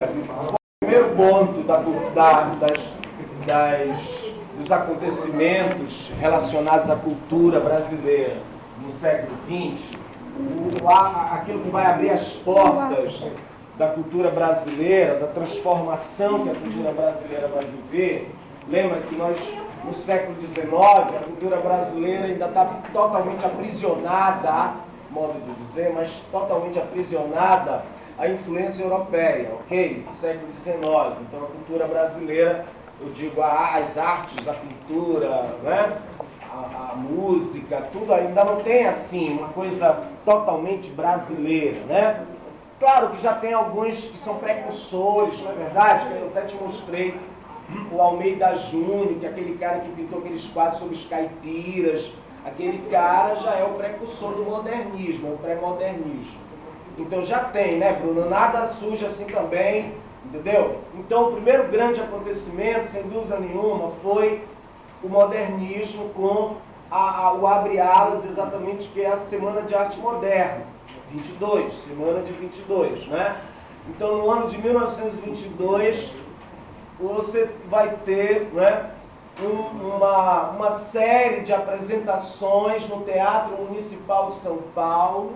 O primeiro ponto dos acontecimentos relacionados à cultura brasileira no século XX, aquilo que vai abrir as portas da cultura brasileira, da transformação que a cultura brasileira vai viver. Lembra que nós, no século XIX, a cultura brasileira ainda está totalmente aprisionada, modo de dizer, mas totalmente aprisionada à influência europeia, ok? Século XIX. Então a cultura brasileira, eu digo as artes, a pintura, né? a música, tudo ainda não tem assim uma coisa totalmente brasileira, né? Claro que já tem alguns que são precursores, não é verdade? Eu até te mostrei o Almeida Júnior, que é aquele cara que pintou aqueles quadros sobre os caipiras. Aquele cara já é o precursor do modernismo, é o pré-modernismo. Então já tem, né, Bruno? Nada surge assim também, entendeu? Então o primeiro grande acontecimento, sem dúvida nenhuma, foi o modernismo com o abre-alas, exatamente, que é a Semana de Arte Moderna, 22, Semana de 22, né? Então no ano de 1922, você vai ter, né, uma série de apresentações no Teatro Municipal de São Paulo.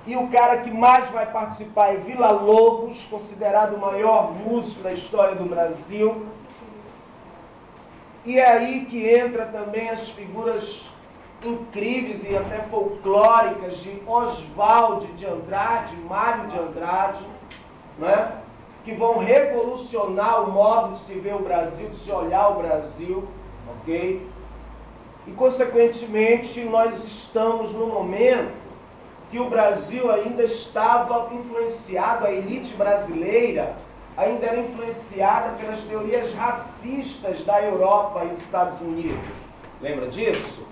E o cara que mais vai participar é Villa-Lobos, considerado o maior músico da história do Brasil. E é aí que entra também as figuras incríveis e até folclóricas de Oswald de Andrade, Mário de Andrade, né? Que vão revolucionar o modo de se ver o Brasil, de se olhar o Brasil, ok? E, consequentemente, nós estamos no momento que o Brasil ainda estava influenciado, a elite brasileira ainda era influenciada pelas teorias racistas da Europa e dos Estados Unidos. Lembra disso?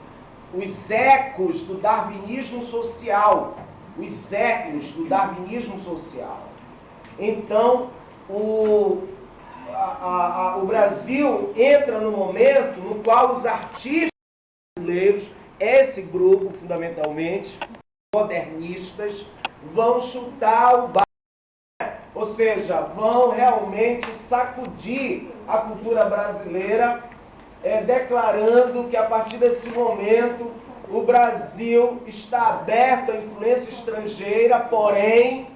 Os ecos do darwinismo social. Os ecos do darwinismo social. Então, o Brasil entra no momento no qual os artistas brasileiros, esse grupo fundamentalmente, modernistas, vão chutar o balde, ou seja, vão realmente sacudir a cultura brasileira, declarando que a partir desse momento o Brasil está aberto à influência estrangeira, porém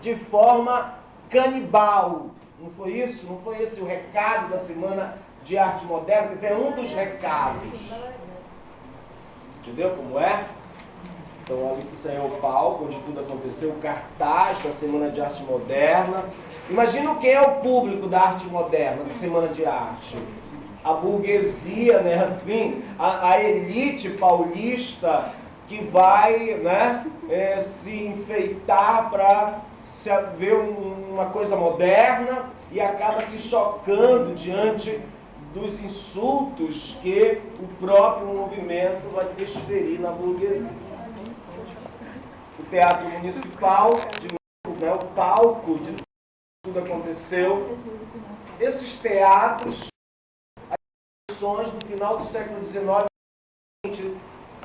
de forma canibal. Não foi isso? Não foi esse o recado da Semana de Arte Moderna? Quer dizer, é um dos recados. Entendeu como é? Então, olha que isso aí é o palco onde tudo aconteceu, o cartaz da Semana de Arte Moderna. Imagina quem é o público da arte moderna, da Semana de Arte. A burguesia, né, assim, a elite paulista que vai, né, se enfeitar para ver uma coisa moderna e acaba se chocando diante dos insultos que o próprio movimento vai desferir na burguesia. O Teatro Municipal, de novo, né, o palco de tudo aconteceu. Esses teatros, as edições do final do século XIX,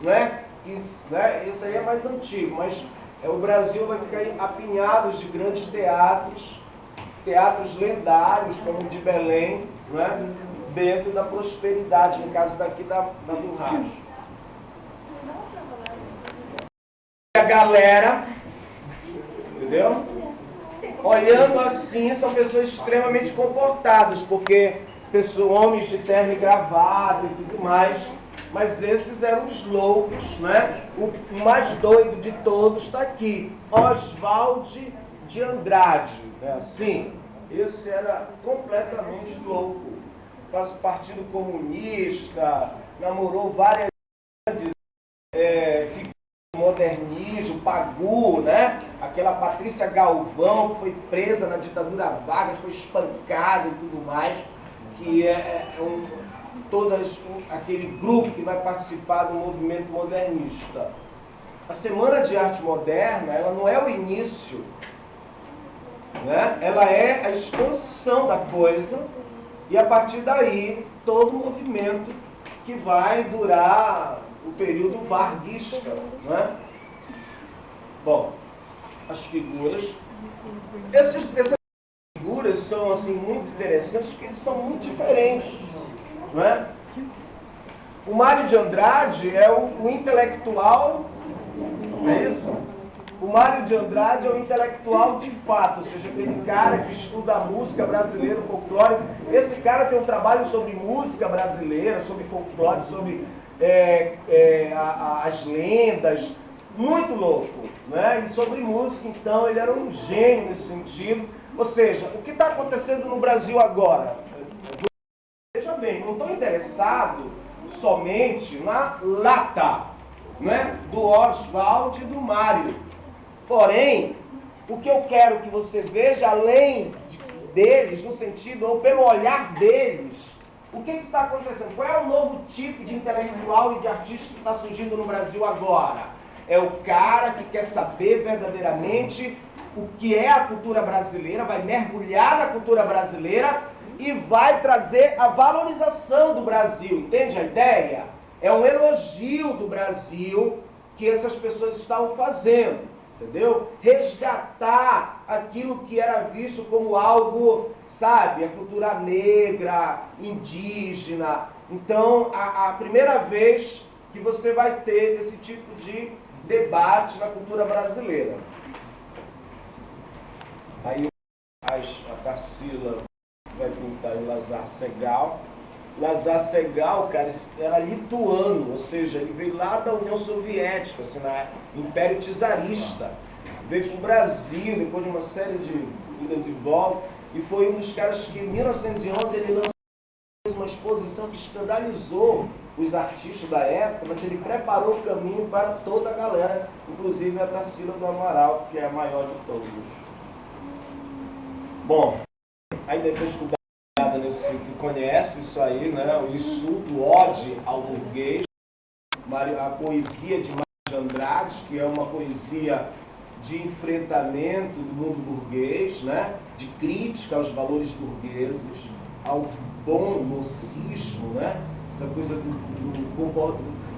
né, isso aí é mais antigo, mas o Brasil vai ficar apinhado de grandes teatros, teatros lendários, como o de Belém, né, dentro da prosperidade, no caso daqui da borracha. A galera, entendeu? Olhando assim, são pessoas extremamente comportadas, porque homens de terno e gravata e tudo mais, mas esses eram os loucos, né? O mais doido de todos está aqui, Oswald de Andrade, né? Assim, esse era completamente louco, faz Partido Comunista, namorou várias figuras do modernismo, Pagu, né? Aquela Patrícia Galvão, que foi presa na ditadura Vargas, foi espancada e tudo mais, que aquele grupo que vai participar do movimento modernista. A Semana de Arte Moderna, ela não é o início, né? Ela é a exposição da coisa, e a partir daí, todo o movimento que vai durar o período varguista, né? Bom, as figuras Essas figuras são assim, muito interessantes porque eles são muito diferentes. Não é? O Mário de Andrade é o intelectual, não é isso? O Mário de Andrade é o intelectual de fato, ou seja, aquele cara que estuda a música brasileira, o folclore. Esse cara tem um trabalho sobre música brasileira, sobre folclore, sobre as lendas, muito louco, né? E sobre música, então, ele era um gênio nesse sentido. Ou seja, o que está acontecendo no Brasil agora? Veja bem, não estou interessado somente na lata, né, do Oswald e do Mário. Porém, o que eu quero que você veja além deles, no sentido, ou pelo olhar deles, o que está acontecendo? Qual é o novo tipo de intelectual e de artista que está surgindo no Brasil agora? É o cara que quer saber verdadeiramente o que é a cultura brasileira, vai mergulhar na cultura brasileira e vai trazer a valorização do Brasil. Entende a ideia? É um elogio do Brasil que essas pessoas estavam fazendo, entendeu? Resgatar aquilo que era visto como algo, sabe, a cultura negra, indígena. Então, a primeira vez que você vai ter esse tipo de debate na cultura brasileira. Aí a Tarsila vai pintar o Lazar Segal. Lazar Segal, cara, era lituano, ou seja, ele veio lá da União Soviética, assim, no Império Czarista. Veio para o Brasil, depois de uma série de idas e voltas, e foi um dos caras que, em 1911, ele lançou uma exposição que escandalizou os artistas da época, mas ele preparou o caminho para toda a galera, inclusive a Tarsila do Amaral, que é a maior de todos. Bom, aí depois que que conhece isso aí, né? O insulto, o ódio ao burguês, a poesia de Mário de Andrade, que é uma poesia de enfrentamento do mundo burguês, né? De crítica aos valores burgueses, ao bom mocismo, né? Essa coisa do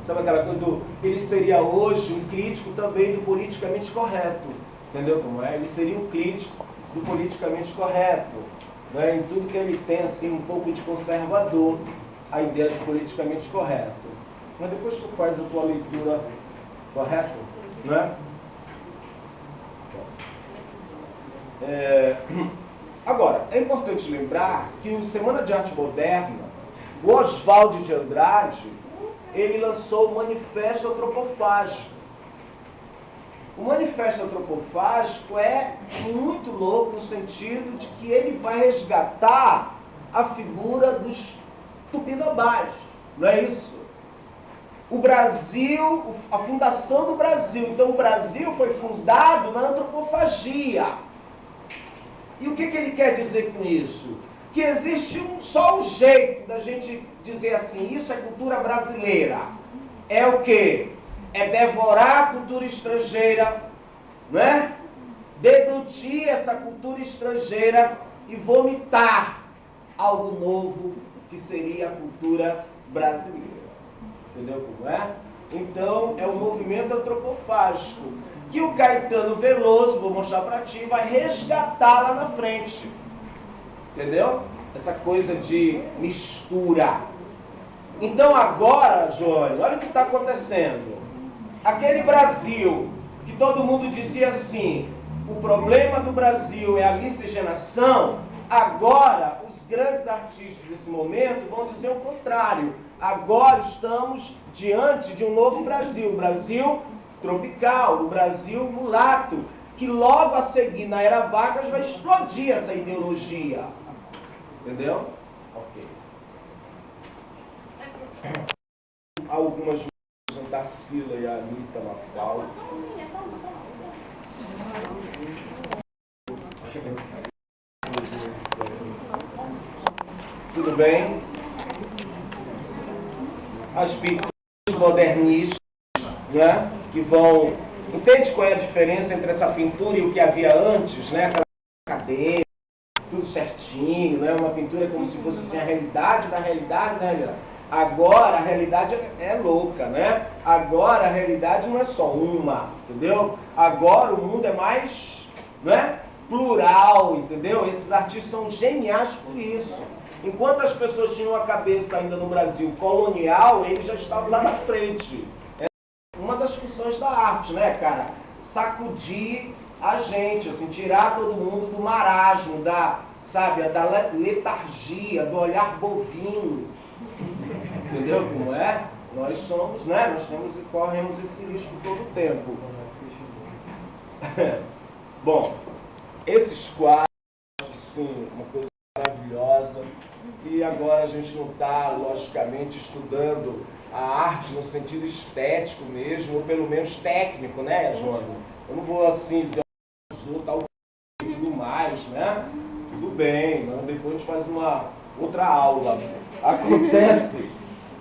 sabe aquela coisa do... Ele seria hoje um crítico também do politicamente correto, entendeu como é? Ele seria um crítico do politicamente correto, né? Em tudo que ele tem, assim, um pouco de conservador, a ideia de politicamente correto. Mas depois tu faz a tua leitura correta, né? Agora, é importante lembrar que o Semana de Arte Moderna, o Oswald de Andrade, ele lançou o Manifesto Antropofágico. O Manifesto Antropofágico é muito louco no sentido de que ele vai resgatar a figura dos tupinambás, não é isso? O Brasil, a fundação do Brasil. Então o Brasil foi fundado na antropofagia. E o que ele quer dizer com isso? Que existe só um jeito da gente dizer assim, isso é cultura brasileira. É o quê? É devorar a cultura estrangeira, né? Deglutir essa cultura estrangeira e vomitar algo novo que seria a cultura brasileira. Entendeu como é? Então, é um movimento antropofágico que o Caetano Veloso, vou mostrar para ti, vai resgatar lá na frente. Entendeu? Essa coisa de mistura. Então agora, Johnny, olha o que está acontecendo. Aquele Brasil que todo mundo dizia assim, o problema do Brasil é a miscigenação, agora os grandes artistas desse momento vão dizer o contrário. Agora estamos diante de um novo Brasil, o Brasil tropical, o Brasil mulato, que logo a seguir, na Era Vargas, vai explodir essa ideologia. Entendeu? Ok. Algumas músicas, Tarsila e a Anitta Mafalda. Tudo bem? As pinturas modernistas, né? Que vão... Entende qual é a diferença entre essa pintura e o que havia antes, né? Aquela cadeira, tudo certinho, né? Uma pintura como se fosse assim, a realidade da realidade, né? Agora a realidade é louca, né? Agora a realidade não é só uma, entendeu? Agora o mundo é mais, né? plural, entendeu? Esses artistas são geniais por isso. Enquanto as pessoas tinham a cabeça ainda no Brasil colonial, eles já estavam lá na frente. É uma das funções da arte, né, cara? Sacudir a gente, assim, tirar todo mundo do marasmo, da letargia, do olhar bovino. Entendeu como é? Nós somos, né? Nós temos e corremos esse risco todo o tempo. Bom, esses quadros, sim, uma coisa maravilhosa. E agora a gente não está, logicamente, estudando a arte no sentido estético mesmo, ou pelo menos técnico, né, Joana? Eu não vou assim dizer tal e tudo mais, né? Tudo bem, né? Depois a gente faz uma outra aula. Acontece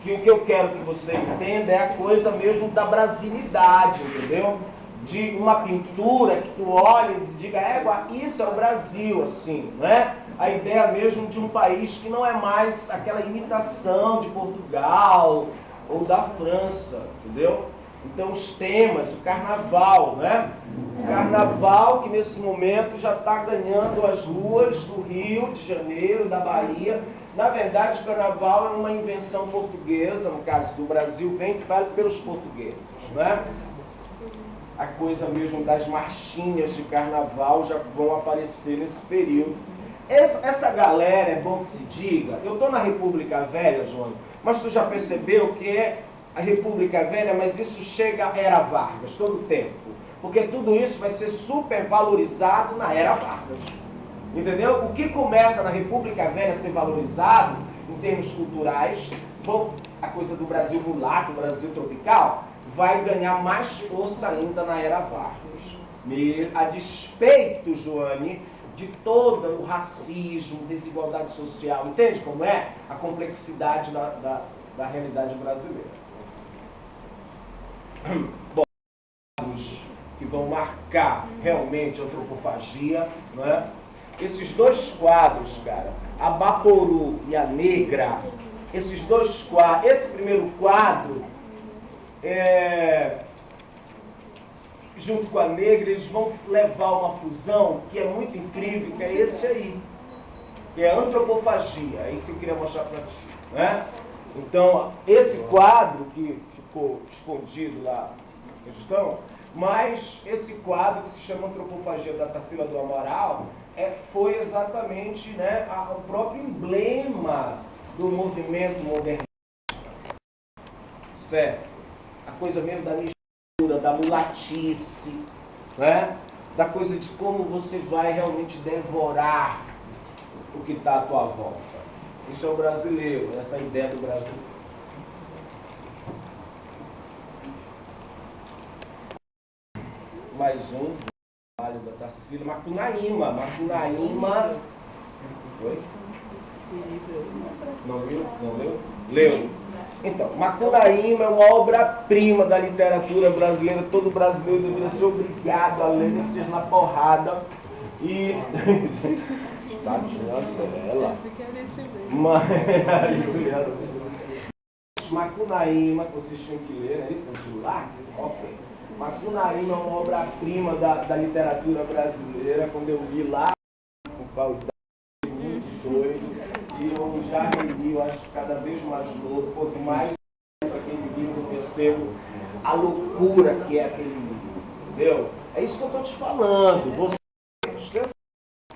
que o que eu quero que você entenda é a coisa mesmo da brasilidade, entendeu? De uma pintura que tu olhes e diga, isso é o Brasil, assim, né? A ideia mesmo de um país que não é mais aquela imitação de Portugal ou da França, entendeu? Então os temas, o carnaval, né? O carnaval que nesse momento já está ganhando as ruas do Rio de Janeiro, da Bahia. Na verdade, o carnaval é uma invenção portuguesa, no caso do Brasil, vem pelos portugueses, né? A coisa mesmo das marchinhas de carnaval já vão aparecer nesse período. Essa galera, é bom que se diga, eu estou na República Velha, João, mas tu já percebeu que é a República Velha, mas isso chega à Era Vargas, todo o tempo. Porque tudo isso vai ser super valorizado na Era Vargas. Entendeu? O que começa na República Velha a ser valorizado, em termos culturais, a coisa do Brasil mulato, do Brasil tropical, vai ganhar mais força ainda na Era Vargas. A despeito, Joane, de todo o racismo, desigualdade social. Entende como é a complexidade da realidade brasileira? Bom, que vão marcar realmente a antropofagia, não é? Esses dois quadros, cara, a Baporu e a Negra, esses dois quadros, esse primeiro quadro, junto com a Negra, eles vão levar uma fusão que é muito incrível, que é esse aí, que é a antropofagia, aí que eu queria mostrar para ti, né? Então, esse quadro que ficou escondido lá na questão, mas esse quadro que se chama Antropofagia da Tarsila do Amaral, foi exatamente, né, o próprio emblema do movimento modernista, certo? A coisa mesmo da mistura, da mulatice, né? Da coisa de como você vai realmente devorar o que está à tua volta. Isso é o brasileiro, essa é a ideia do Brasil. Mais um trabalho da Tarsila, Macunaíma. Macunaíma. Oi? Não viu? Não leu? Leu. Então, Macunaíma é uma obra-prima da literatura brasileira. Todo brasileiro deveria ser obrigado a ler, nem que seja na porrada. E está tirando ela. Mas Macunaíma, que vocês tinham que ler, é isso? No celular? Ok. Macunaíma é uma obra-prima da literatura brasileira. Quando eu li lá, com qualidade muito doido, e eu já reli, eu acho cada vez mais louco, quanto mais aquele livro eu percebo a loucura que é aquele livro, entendeu? É isso que eu estou te falando.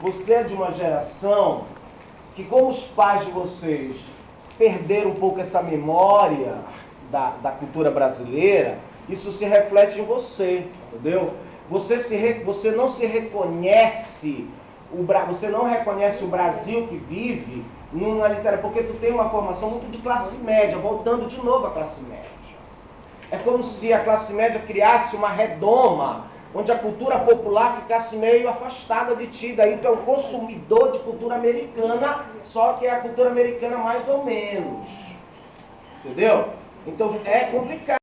Você é de uma geração que, como os pais de vocês perderam um pouco essa memória da cultura brasileira, isso se reflete em você, entendeu? Você não se reconhece, você não reconhece o Brasil que vive numa literatura, porque tu tem uma formação muito de classe média, voltando de novo à classe média. É como se a classe média criasse uma redoma, onde a cultura popular ficasse meio afastada de ti, daí tu é um consumidor de cultura americana, só que é a cultura americana mais ou menos. Entendeu? Então é complicado.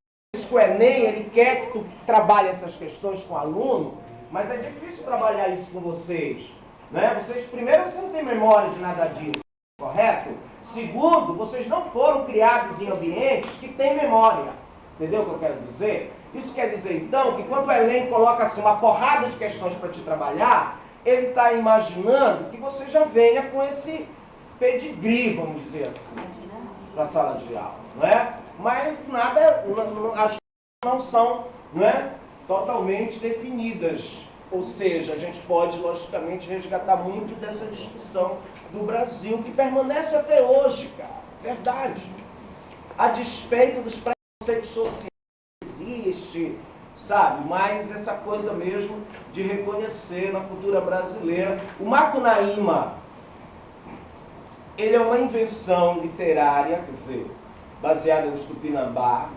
O Enem, ele quer que tu trabalhe essas questões com o aluno, mas é difícil trabalhar isso com vocês, né? Primeiro, você não tem memória de nada disso, correto? Segundo, vocês não foram criados em ambientes que têm memória, entendeu o que eu quero dizer? Isso quer dizer, então, que quando o Enem coloca assim, uma porrada de questões para te trabalhar, ele está imaginando que você já venha com esse pedigree, vamos dizer assim, para a sala de aula, não é? Mas nada, as coisas não são, não é, totalmente definidas. Ou seja, a gente pode, logicamente, resgatar muito dessa discussão do Brasil, que permanece até hoje, cara. Verdade. A despeito dos preconceitos sociais, existe, sabe? Mas essa coisa mesmo de reconhecer na cultura brasileira. O Macunaíma, ele é uma invenção literária, quer dizer, baseada no Tupinambá,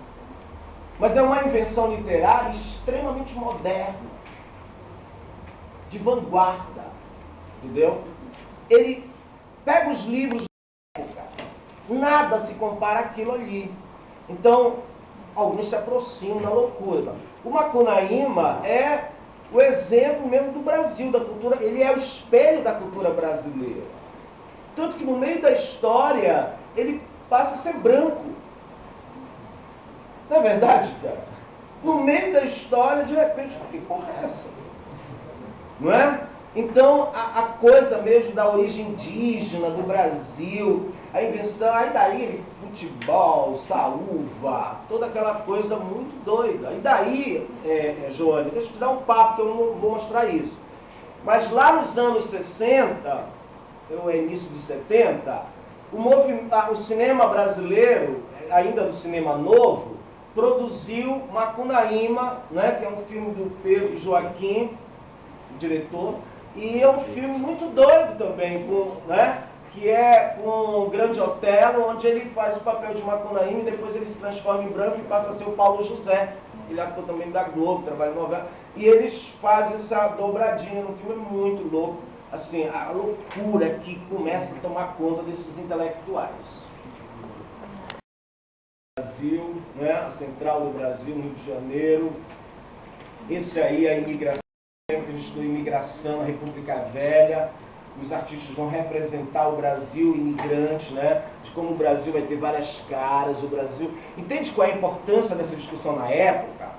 mas é uma invenção literária extremamente moderna, de vanguarda, entendeu? Ele pega os livros da época, nada se compara àquilo ali. Então, alguns se aproximam na loucura. O Macunaíma é o exemplo mesmo do Brasil, da cultura, ele é o espelho da cultura brasileira. Tanto que no meio da história, ele passa a ser branco. Não é verdade, cara? No meio da história, de repente, que porra é essa? Não é? Então, a coisa mesmo da origem indígena do Brasil, a invenção, aí daí, futebol, saúva, toda aquela coisa muito doida. E daí, Joane, deixa eu te dar um papo, que eu não vou mostrar isso. Mas lá nos anos 60, ou início dos 70, o cinema brasileiro, ainda do cinema novo, produziu Macunaíma, né, que é um filme do Pedro Joaquim, o diretor, e é um filme muito doido também, né, que é com o Grande Otelo, onde ele faz o papel de Macunaíma e depois ele se transforma em branco e passa a ser o Paulo José. Ele é ator também da Globo, trabalha em novela. E eles fazem essa dobradinha no filme, é muito louco. Assim, a loucura que começa a tomar conta desses intelectuais. Brasil, né, a central do Brasil, no Rio de Janeiro. Esse aí é a imigração, a gente estudou imigração, a República Velha. Os artistas vão representar o Brasil imigrante, né? De como o Brasil vai ter várias caras, o Brasil... Entende qual é a importância dessa discussão na época?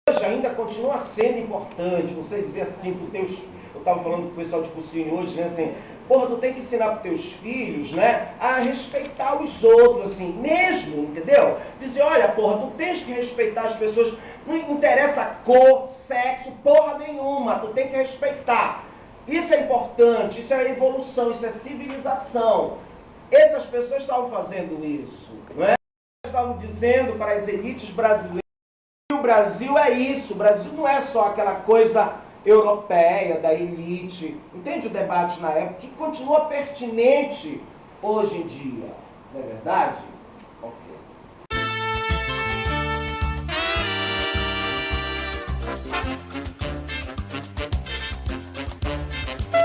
Hoje ainda continua sendo importante, você dizer assim, para os teus... Eu estava falando com o pessoal de cursinho hoje, né, assim, porra, tu tem que ensinar para os teus filhos, né, a respeitar os outros, assim, mesmo, entendeu? Dizer, olha, porra, tu tens que respeitar as pessoas, não interessa cor, sexo, porra nenhuma, tu tem que respeitar. Isso é importante, isso é evolução, isso é civilização. Essas pessoas estavam fazendo isso, não é? Estavam dizendo para as elites brasileiras que o Brasil é isso, o Brasil não é só aquela coisa europeia, da elite. Entende o debate na época? Que continua pertinente hoje em dia, não é verdade? Ok.